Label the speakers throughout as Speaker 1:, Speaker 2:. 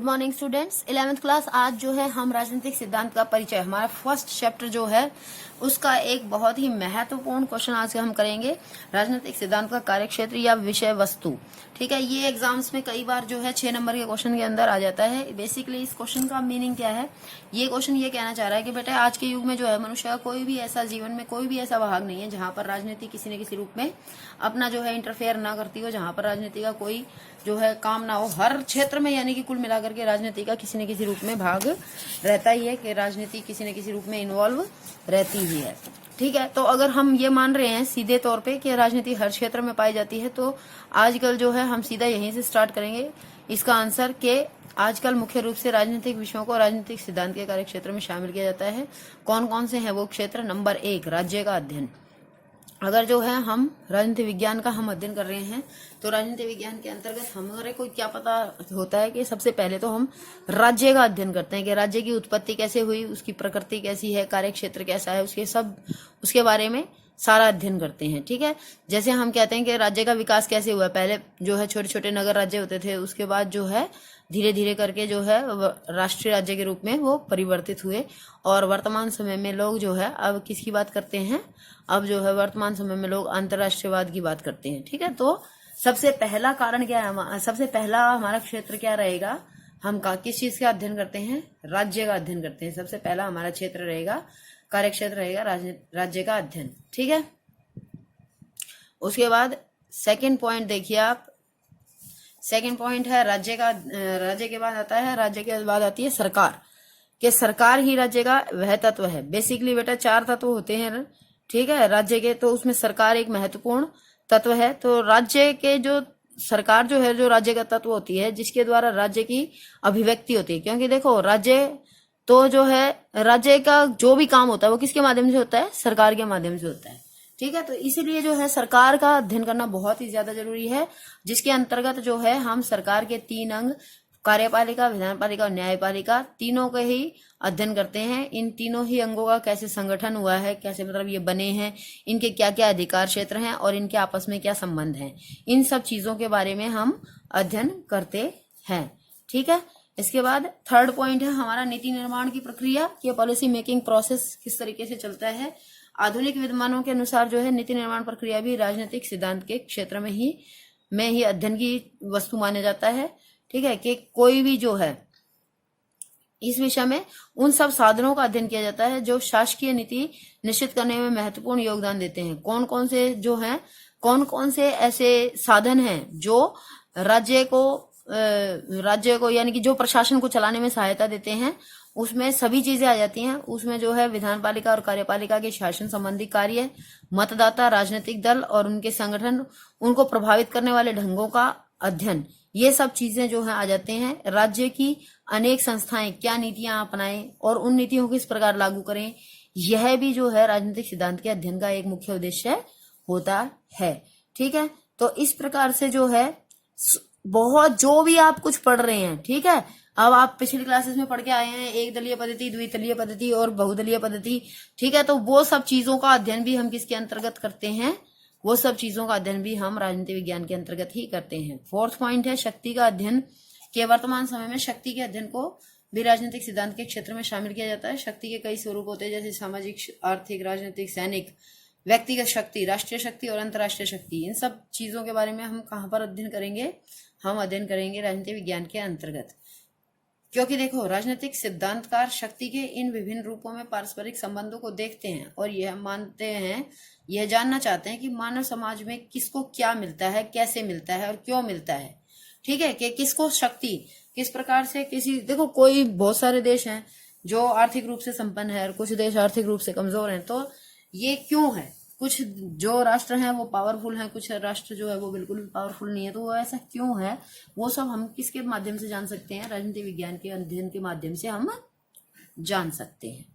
Speaker 1: Morning students, 11th class. आज जो है हम राजनीतिक सिद्धांत का परिचय, हमारा फर्स्ट चैप्टर जो है उसका एक बहुत ही महत्वपूर्ण क्वेश्चन आज हम करेंगे। राजनीतिक सिद्धांत का कार्यक्षेत्र या विषय वस्तु। ठीक है, ये एग्जाम्स में कई बार जो है 6 नंबर के क्वेश्चन के अंदर आ जाता है। बेसिकली इस क्वेश्चन का मीनिंग क्या है, ये क्वेश्चन ये कहना चाह रहा है कि बेटा आज के युग में जो है मनुष्य का कोई भी ऐसा जीवन में कोई भी ऐसा भाग नहीं है जहां पर राजनीति किसी न किसी रूप में अपना जो है इंटरफेयर ना करती हो, जहां पर राजनीति का कोई जो है काम ना हो। हर क्षेत्र में यानी कि कुल मिलाकर के राजनीति का किसी न किसी रूप में भाग रहता ही है, कि राजनीति किसी न किसी रूप में इन्वॉल्व रहती ही है। ठीक है, तो अगर हम ये मान रहे हैं सीधे तौर पे कि राजनीति हर क्षेत्र में पाई जाती है, तो आजकल जो है हम सीधा यहीं से स्टार्ट करेंगे इसका आंसर कि आजकल मुख्य रूप से राजनीतिक विषयों को राजनीतिक सिद्धांत के कार्यक्षेत्र में शामिल किया जाता है। कौन कौन से हैं वो क्षेत्र? नंबर 1, राज्य का अध्ययन। अगर जो है हम राजनीति विज्ञान का हम अध्ययन कर रहे हैं तो राजनीति विज्ञान के अंतर्गत हमारे को क्या पता होता है कि सबसे पहले तो हम राज्य का अध्ययन करते हैं कि राज्य की उत्पत्ति कैसे हुई, उसकी प्रकृति कैसी है, कार्यक्षेत्र कैसा है, उसके बारे में सारा अध्ययन करते हैं। ठीक है, जैसे हम कहते हैं कि राज्य का विकास कैसे हुआ। पहले जो है छोटे छोटे नगर राज्य होते थे, उसके बाद जो है धीरे धीरे करके जो है राष्ट्रीय राज्य के रूप में वो परिवर्तित हुए। और वर्तमान समय में लोग जो है अब किसकी बात करते हैं? अब जो है वर्तमान समय में लोग अंतर्राष्ट्रीयवाद की बात करते हैं। ठीक है, तो सबसे पहला कारण क्या है, सबसे पहला हमारा क्षेत्र क्या रहेगा? हम किस चीज का अध्ययन करते हैं? राज्य का अध्ययन करते हैं। सबसे पहला हमारा क्षेत्र रहेगा, कार्यक्षेत्र रहेगा राज्य का अध्ययन। ठीक है, उसके बाद सेकंड पॉइंट देखिए आप। सेकंड पॉइंट है राज्य के बाद आता है, राज्य के बाद आती है सरकार। कि सरकार ही राज्य का वह तत्व है। बेसिकली बेटा 4 तत्व होते हैं, ठीक है, राज्य के, तो उसमें सरकार एक महत्वपूर्ण तत्व है। तो राज्य के जो सरकार जो है, जो राज्य का तत्व होती है, जिसके द्वारा राज्य की अभिव्यक्ति होती है। क्योंकि देखो राज्य तो जो है राज्य का जो भी काम होता है वो किसके माध्यम से होता है? सरकार के माध्यम से होता है। ठीक है, तो इसीलिए जो है सरकार का अध्ययन करना बहुत ही ज्यादा जरूरी है, जिसके अंतर्गत जो है हम सरकार के 3 अंग, कार्यपालिका, विधानपालिका और न्यायपालिका, तीनों का ही अध्ययन करते हैं। इन तीनों ही अंगों का कैसे संगठन हुआ है, कैसे मतलब ये बने हैं, इनके क्या क्या अधिकार क्षेत्र हैं और इनके आपस में क्या संबंध है, इन सब चीजों के बारे में हम अध्ययन करते हैं। ठीक है, इसके बाद थर्ड पॉइंट है हमारा नीति निर्माण की प्रक्रिया, कि पॉलिसी मेकिंग प्रोसेस किस तरीके से चलता है। आधुनिक विद्वानों के अनुसार जो है नीति निर्माण प्रक्रिया भी राजनीतिक सिद्धांत के क्षेत्र में ही अध्ययन की वस्तु माना जाता है। ठीक है, कि कोई भी जो है इस विषय में उन सब साधनों का अध्ययन किया जाता है जो शासकीय नीति निश्चित करने में महत्वपूर्ण योगदान देते हैं। कौन कौन से ऐसे साधन हैं जो राज्य को यानी कि जो प्रशासन को चलाने में सहायता देते हैं, उसमें सभी चीजें आ जाती हैं। उसमें जो है विधानपालिका और कार्यपालिका के शासन संबंधी कार्य, मतदाता, राजनीतिक दल और उनके संगठन, उनको प्रभावित करने वाले ढंगों का अध्ययन, ये सब चीजें जो है आ जाते हैं। राज्य की अनेक संस्थाएं क्या नीतियां अपनाएं और उन नीतियों को किस प्रकार लागू करें, यह भी जो है राजनीतिक सिद्धांत के अध्ययन का एक मुख्य उद्देश्य होता है। ठीक है, तो इस प्रकार से जो है बहुत जो भी आप कुछ पढ़ रहे हैं, ठीक है, अब आप पिछली क्लासेस में पढ़ के आए हैं एक दलीय पद्धति, द्विदलीय पद्धति और बहुदलीय पद्धति। ठीक है, तो वो सब चीजों का अध्ययन भी हम किसके अंतर्गत करते हैं? वो सब चीजों का अध्ययन भी हम राजनीति विज्ञान के अंतर्गत ही करते हैं। फोर्थ पॉइंट है शक्ति का अध्ययन, कि वर्तमान समय में शक्ति के अध्ययन को भी राजनीतिक सिद्धांत के क्षेत्र में शामिल किया जाता है। शक्ति के कई स्वरूप होते हैं, जैसे सामाजिक, आर्थिक, राजनीतिक, सैनिक, व्यक्तिगत शक्ति, राष्ट्रीय शक्ति और अंतर्राष्ट्रीय शक्ति। इन सब चीजों के बारे में हम कहाँ पर अध्ययन करेंगे? हम अध्ययन करेंगे राजनीति विज्ञान के अंतर्गत। क्योंकि देखो राजनीतिक सिद्धांतकार शक्ति के इन विभिन्न रूपों में पारस्परिक संबंधों को देखते हैं और यह जानना चाहते हैं कि मानव समाज में किसको क्या मिलता है, कैसे मिलता है और क्यों मिलता है। ठीक है, कि किसको शक्ति किस प्रकार से देखो कोई बहुत सारे देश हैं जो आर्थिक रूप से संपन्न है और कुछ देश आर्थिक रूप से कमजोर हैं, तो ये क्यों है? कुछ जो राष्ट्र हैं वो पावरफुल हैं, कुछ राष्ट्र जो है वो बिल्कुल भी पावरफुल नहीं है, तो वो ऐसा क्यों है? वो सब हम किसके माध्यम से जान सकते हैं? राजनीति विज्ञान के अध्ययन के माध्यम से हम जान सकते हैं।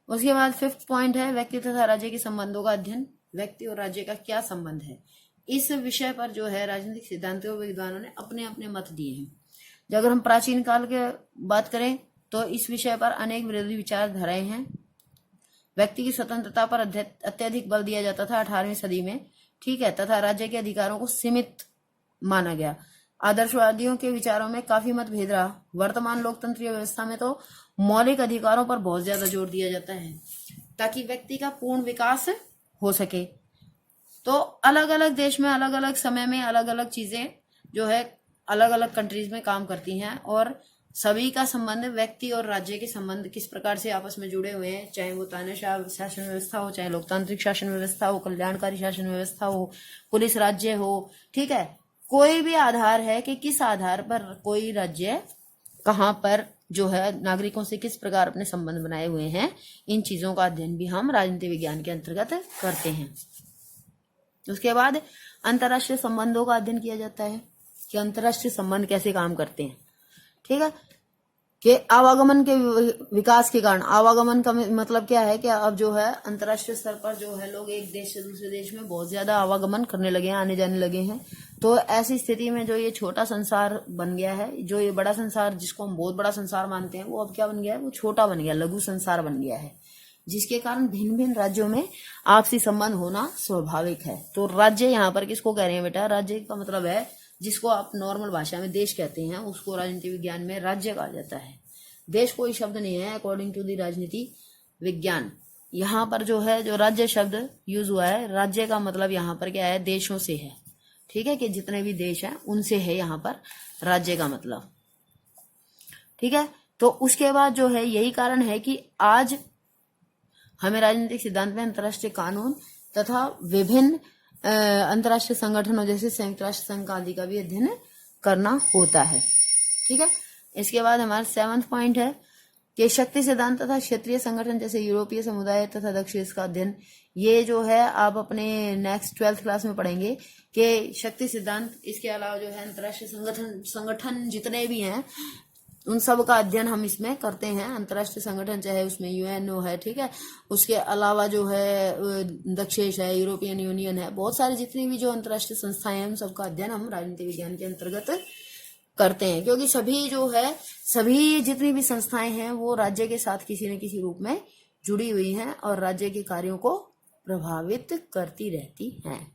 Speaker 1: उसके बाद फिफ्थ पॉइंट है व्यक्ति तथा राज्य के संबंधों का अध्ययन। व्यक्ति और राज्य का क्या संबंध है, इस विषय पर जो है राजनीतिक सिद्धांतों विद्वानों ने अपने अपने मत दिए हैं। अगर हम प्राचीन काल के बात करें तो इस विषय पर अनेक विरोधी विचारधाराएं हैं। व्यक्ति की स्वतंत्रता पर अत्यधिक बल दिया जाता था 18वीं सदी में। ठीक है, तथा राज्य के अधिकारों को सीमित माना गया। आदर्शवादियों के विचारों में काफी मतभेद रहा। वर्तमान लोकतंत्रीय व्यवस्था में तो मौलिक अधिकारों पर बहुत ज्यादा जोर दिया जाता है ताकि व्यक्ति का पूर्ण विकास हो सके। तो अलग अलग देश में अलग अलग समय में अलग अलग चीजें जो है अलग अलग कंट्रीज में काम करती हैं, और सभी का संबंध व्यक्ति और राज्य के संबंध किस प्रकार से आपस में जुड़े हुए हैं, चाहे वो तानाशाह शासन व्यवस्था हो, चाहे लोकतांत्रिक शासन व्यवस्था हो, कल्याणकारी शासन व्यवस्था हो, पुलिस राज्य हो, ठीक है, कोई भी आधार है कि किस आधार पर कोई राज्य कहाँ पर जो है नागरिकों से किस प्रकार अपने संबंध बनाए हुए हैं, इन चीजों का अध्ययन भी हम राजनीति विज्ञान के अंतर्गत करते हैं। उसके बाद अंतर्राष्ट्रीय संबंधों का अध्ययन किया जाता है कि अंतर्राष्ट्रीय संबंध कैसे काम करते हैं। ठीक है, कि आवागमन के विकास के कारण, आवागमन का मतलब क्या है कि अब जो है अंतर्राष्ट्रीय स्तर पर जो है लोग एक देश से दूसरे देश में बहुत ज्यादा आवागमन करने लगे हैं, आने जाने लगे हैं। तो ऐसी स्थिति में जो ये छोटा संसार बन गया है, जो ये बड़ा संसार जिसको हम बहुत बड़ा संसार मानते हैं, वो अब क्या बन गया है, वो छोटा बन गया, लघु संसार बन गया है, जिसके कारण भिन्न भिन्न राज्यों में आपसी संबंध होना स्वाभाविक है। तो राज्य यहाँ पर किसको कह रहे हैं बेटा? राज्य का मतलब है जिसको आप नॉर्मल भाषा में देश कहते हैं, उसको राजनीति विज्ञान में राज्य कहा जाता है। देश कोई शब्द नहीं है अकॉर्डिंग टू द राजनीति विज्ञान। यहाँ पर जो है जो राज्य शब्द यूज हुआ है, राज्य का मतलब यहाँ पर क्या है, देशों से है। ठीक है, कि जितने भी देश हैं उनसे है यहाँ पर राज्य का मतलब। ठीक है, तो उसके बाद जो है यही कारण है कि आज हमें राजनीतिक सिद्धांत में अंतर्राष्ट्रीय कानून तथा विभिन्न अंतर्राष्ट्रीय संगठनों जैसे संयुक्त राष्ट्र संघ आदि का भी अध्ययन करना होता है। ठीक है, इसके बाद हमारा 7वां पॉइंट है कि शक्ति सिद्धांत तथा क्षेत्रीय संगठन जैसे यूरोपीय समुदाय तथा दक्षिण एशिया का अध्ययन। ये जो है आप अपने नेक्स्ट 12th क्लास में पढ़ेंगे कि शक्ति सिद्धांत, इसके अलावा जो है अंतर्राष्ट्रीय संगठन जितने भी हैं उन सब का अध्ययन हम इसमें करते हैं। अंतर्राष्ट्रीय संगठन चाहे उसमें यूएनओ है, ठीक है, उसके अलावा जो है दक्षेश है, यूरोपियन यूनियन है, बहुत सारी जितनी भी जो अंतर्राष्ट्रीय संस्थाएं हैं उन सबका अध्ययन हम राजनीति विज्ञान के अंतर्गत करते हैं, क्योंकि सभी जो है सभी जितनी भी संस्थाएं हैं वो राज्य के साथ किसी न किसी रूप में जुड़ी हुई हैं और राज्य के कार्यों को प्रभावित करती रहती हैं।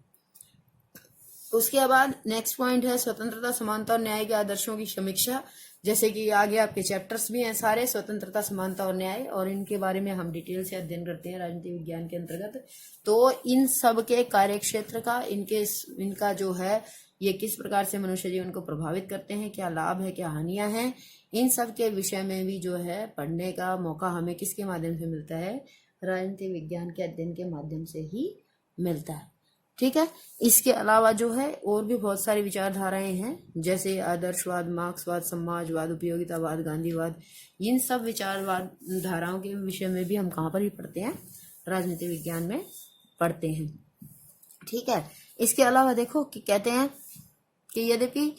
Speaker 1: उसके बाद नेक्स्ट पॉइंट है स्वतंत्रता, समानता और न्याय के आदर्शों की समीक्षा। जैसे कि आगे आपके चैप्टर्स भी हैं सारे स्वतंत्रता, समानता और न्याय, और इनके बारे में हम डिटेल से अध्ययन करते हैं राजनीति विज्ञान के अंतर्गत। तो इन सब के कार्यक्षेत्र का, इनका जो है ये किस प्रकार से मनुष्य जीवन को प्रभावित करते हैं, क्या लाभ है क्या हानियां हैं, इन सब के विषय में भी जो है पढ़ने का मौका हमें किसके माध्यम से मिलता है? राजनीति विज्ञान के अध्ययन के माध्यम से ही मिलता है। ठीक है, इसके अलावा जो है और भी बहुत सारी विचारधाराएं हैं जैसे आदर्शवाद, मार्क्सवाद, समाजवाद, उपयोगितावाद, गांधीवाद। इन सब विचारवाद धाराओं के विषय में भी हम कहाँ पर ही पढ़ते हैं? राजनीति विज्ञान में पढ़ते हैं। ठीक है, इसके अलावा देखो कि कहते हैं कि यद्यपि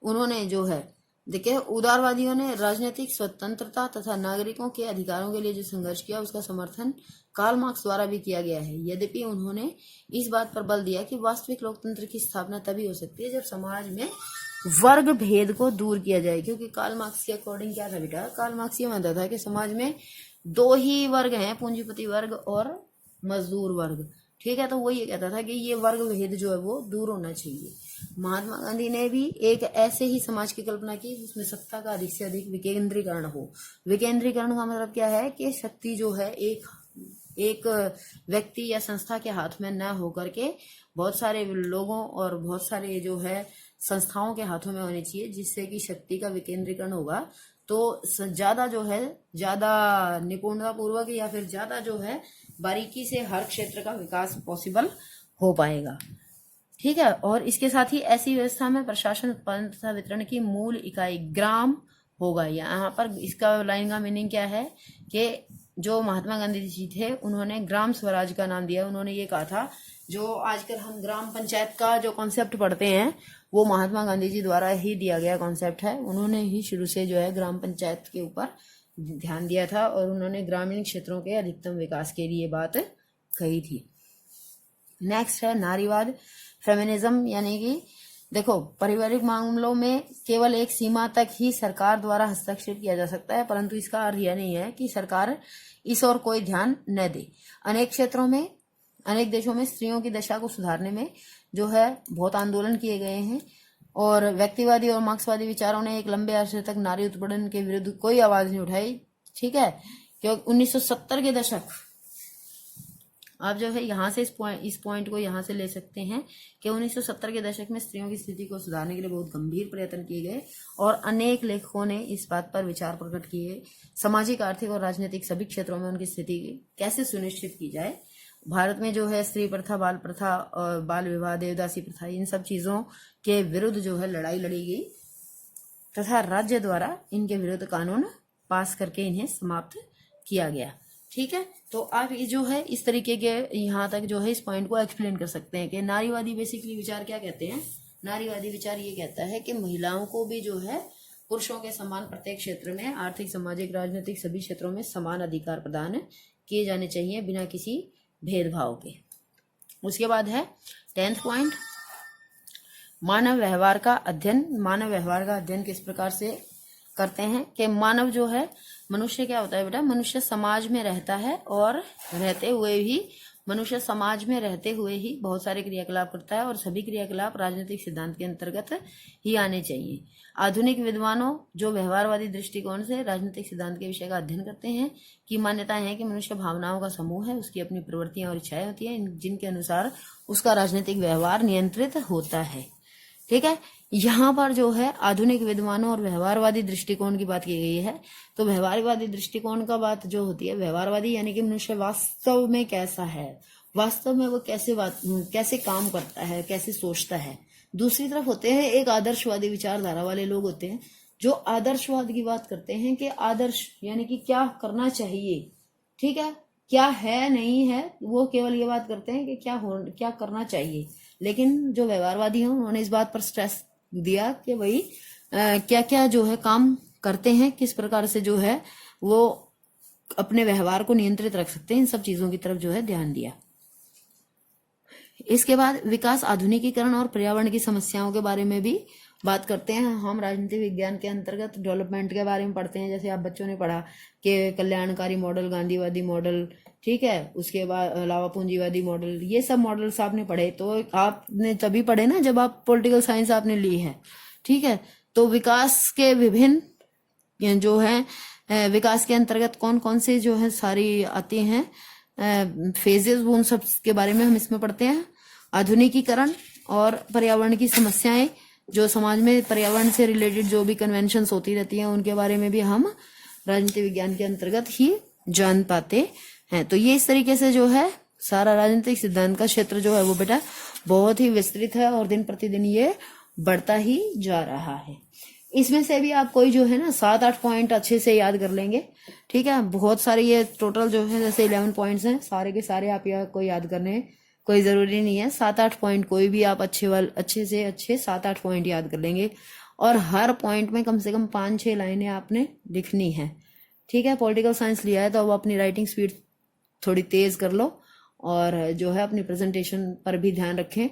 Speaker 1: उन्होंने जो है देखिए उदारवादियों ने राजनीतिक स्वतंत्रता तथा नागरिकों के अधिकारों के लिए जो संघर्ष किया उसका समर्थन कार्ल मार्क्स द्वारा भी किया गया है। यद्यपि उन्होंने इस बात पर बल दिया कि वास्तविक लोकतंत्र की स्थापना तभी हो सकती है जब समाज में वर्ग भेद को दूर किया जाए। क्योंकि कार्ल मार्क्स के अकॉर्डिंग क्या था बेटा? कार्ल मार्क्स ये मानता था कि समाज में दो ही वर्ग हैं, पूंजीपति वर्ग और मजदूर वर्ग। ठीक है, तो वो ये कहता था कि ये वर्ग भेद जो है वो दूर होना चाहिए। महात्मा गांधी ने भी एक ऐसे ही समाज की कल्पना की जिसमें सत्ता का अधिक से अधिक विकेंद्रीकरण हो। विकेंद्रीकरण का मतलब क्या है कि शक्ति जो है एक व्यक्ति या संस्था के हाथ में न होकर के बहुत सारे लोगों और बहुत सारे जो है संस्थाओं के हाथों में होनी चाहिए, जिससे कि शक्ति का विकेंद्रीकरण होगा तो ज्यादा जो है ज्यादा निपुणता पूर्वक या फिर ज्यादा जो है बारीकी से हर क्षेत्र का विकास पॉसिबल हो पाएगा। ठीक है, और इसके साथ ही ऐसी व्यवस्था में प्रशासन, उत्पादन तथा वितरण की मूल इकाई ग्राम होगा। यहाँ पर इसका लाइन का मीनिंग क्या है कि जो महात्मा गांधी जी थे उन्होंने ग्राम स्वराज का नाम दिया। उन्होंने ये कहा था जो आजकल हम ग्राम पंचायत का जो कॉन्सेप्ट पढ़ते हैं वो महात्मा गांधी जी द्वारा ही दिया गया कॉन्सेप्ट है। उन्होंने ही शुरू से जो है ग्राम पंचायत के ऊपर ध्यान दिया था और उन्होंने ग्रामीण क्षेत्रों के अधिकतम विकास के लिए बात कही थी। नेक्स्ट है नारीवाद, फेमिनिज्म, यानी कि देखो पारिवारिक मामलों में केवल एक सीमा तक ही सरकार द्वारा हस्तक्षेप किया जा सकता है, परंतु इसका अर्थ यह नहीं है कि सरकार इस ओर कोई ध्यान न दे। अनेक क्षेत्रों में, अनेक देशों में स्त्रियों की दशा को सुधारने में जो है बहुत आंदोलन किए गए हैं। और व्यक्तिवादी और मार्क्सवादी विचारों ने एक लंबे अरसे तक नारी उत्पीड़न के विरुद्ध कोई आवाज नहीं उठाई। ठीक है, क्योंकि 1970 के दशक, आप जो है यहाँ से इस पॉइंट को यहाँ से ले सकते हैं कि 1970 के दशक में स्त्रियों की स्थिति को सुधारने के लिए बहुत गंभीर प्रयत्न किए गए और अनेक लेखकों ने इस बात पर विचार प्रकट किए सामाजिक, आर्थिक और राजनीतिक सभी क्षेत्रों में उनकी स्थिति कैसे सुनिश्चित की जाए। भारत में जो है स्त्री प्रथा, बाल प्रथा और बाल विवाह, देवदासी प्रथा, इन सब चीजों के विरुद्ध जो है लड़ाई लड़ी गई तथा राज्य द्वारा इनके विरुद्ध कानून पास करके इन्हें समाप्त किया गया। ठीक है, तो आप ये जो है इस तरीके के यहाँ तक जो है इस पॉइंट को एक्सप्लेन कर सकते हैं कि नारीवादी बेसिकली विचार क्या कहते हैं। नारीवादी विचार ये कहता है कि महिलाओं को भी जो है पुरुषों के समान प्रत्येक क्षेत्र में, आर्थिक, सामाजिक, राजनीतिक सभी क्षेत्रों में समान अधिकार प्रदान किए जाने चाहिए बिना किसी भेदभाव के। उसके बाद है 10th पॉइंट, मानव व्यवहार का अध्ययन। मानव व्यवहार का अध्ययन किस प्रकार से करते हैं कि मानव जो है, मनुष्य क्या होता है बेटा, मनुष्य समाज में रहता है और रहते हुए ही मनुष्य समाज में रहते हुए ही बहुत सारे क्रियाकलाप करता है और सभी क्रियाकलाप राजनीतिक सिद्धांत के अंतर्गत ही आने चाहिए। आधुनिक विद्वानों जो व्यवहारवादी दृष्टिकोण से राजनीतिक सिद्धांत के विषय का अध्ययन करते हैं की मान्यता है कि मनुष्य भावनाओं का समूह है, उसकी अपनी प्रवृत्तियां और इच्छाएं होती हैं जिनके अनुसार उसका राजनीतिक व्यवहार नियंत्रित होता है। ठीक है, यहाँ पर जो है आधुनिक विद्वानों और व्यवहारवादी दृष्टिकोण की बात की गई है। तो व्यवहारवादी दृष्टिकोण का बात जो होती है, व्यवहारवादी यानी कि मनुष्य वास्तव में कैसा है, वास्तव में वो कैसे काम करता है, कैसे सोचता है। दूसरी तरफ होते हैं एक आदर्शवादी विचारधारा वाले लोग होते हैं जो आदर्शवाद की बात करते हैं कि आदर्श यानी कि क्या करना चाहिए। ठीक है, क्या है नहीं है, वो केवल ये बात करते हैं कि क्या करना चाहिए। लेकिन जो व्यवहारवादी हैं उन्होंने इस बात पर स्ट्रेस दिया कि भाई क्या क्या जो है काम करते हैं, किस प्रकार से जो है वो अपने व्यवहार को नियंत्रित रख सकते हैं, इन सब चीजों की तरफ जो है ध्यान दिया। इसके बाद विकास, आधुनिकीकरण और पर्यावरण की समस्याओं के बारे में भी बात करते हैं। हम राजनीति विज्ञान के अंतर्गत डेवलपमेंट के बारे में पढ़ते हैं, जैसे आप बच्चों ने पढ़ा कि कल्याणकारी मॉडल, गांधीवादी मॉडल, ठीक है, उसके बाद अलावा पूंजीवादी मॉडल, ये सब मॉडल्स आपने पढ़े। तो आपने तभी पढ़े ना जब आप पॉलिटिकल साइंस आपने ली है। ठीक है, तो विकास के विभिन्न जो है विकास के अंतर्गत कौन कौन से जो है सारी आती हैं फेजेस, उन सब के बारे में हम इसमें पढ़ते हैं। आधुनिकीकरण और पर्यावरण की समस्याएं, जो समाज में पर्यावरण से रिलेटेड जो भी कन्वेंशंस होती रहती हैं उनके बारे में भी हम राजनीति विज्ञान के अंतर्गत ही जान पाते हैं। तो ये इस तरीके से जो है सारा राजनीतिक सिद्धांत का क्षेत्र जो है वो बेटा बहुत ही विस्तृत है और दिन प्रतिदिन ये बढ़ता ही जा रहा है। इसमें से भी आप कोई जो है ना 7-8 पॉइंट अच्छे से याद कर लेंगे। ठीक है, बहुत सारे ये टोटल जो है जैसे 11 पॉइंट्स हैं, सारे के सारे आप को याद करने कोई जरूरी नहीं है। 7-8 पॉइंट कोई भी आप अच्छे से 7-8 पॉइंट याद कर लेंगे और हर पॉइंट में कम से कम 5-6 लाइनें आपने लिखनी है। ठीक है, पॉलिटिकल साइंस लिया है तो अब अपनी राइटिंग स्पीड थोड़ी तेज कर लो और जो है अपनी प्रेजेंटेशन पर भी ध्यान रखें।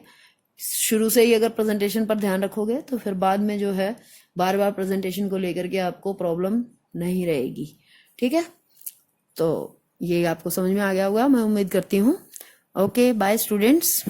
Speaker 1: शुरू से ही अगर प्रेजेंटेशन पर ध्यान रखोगे तो फिर बाद में जो है बार बार प्रेजेंटेशन को लेकर के आपको प्रॉब्लम नहीं रहेगी। ठीक है, तो ये आपको समझ में आ गया होगा, मैं उम्मीद करती हूँ। Okay, bye students.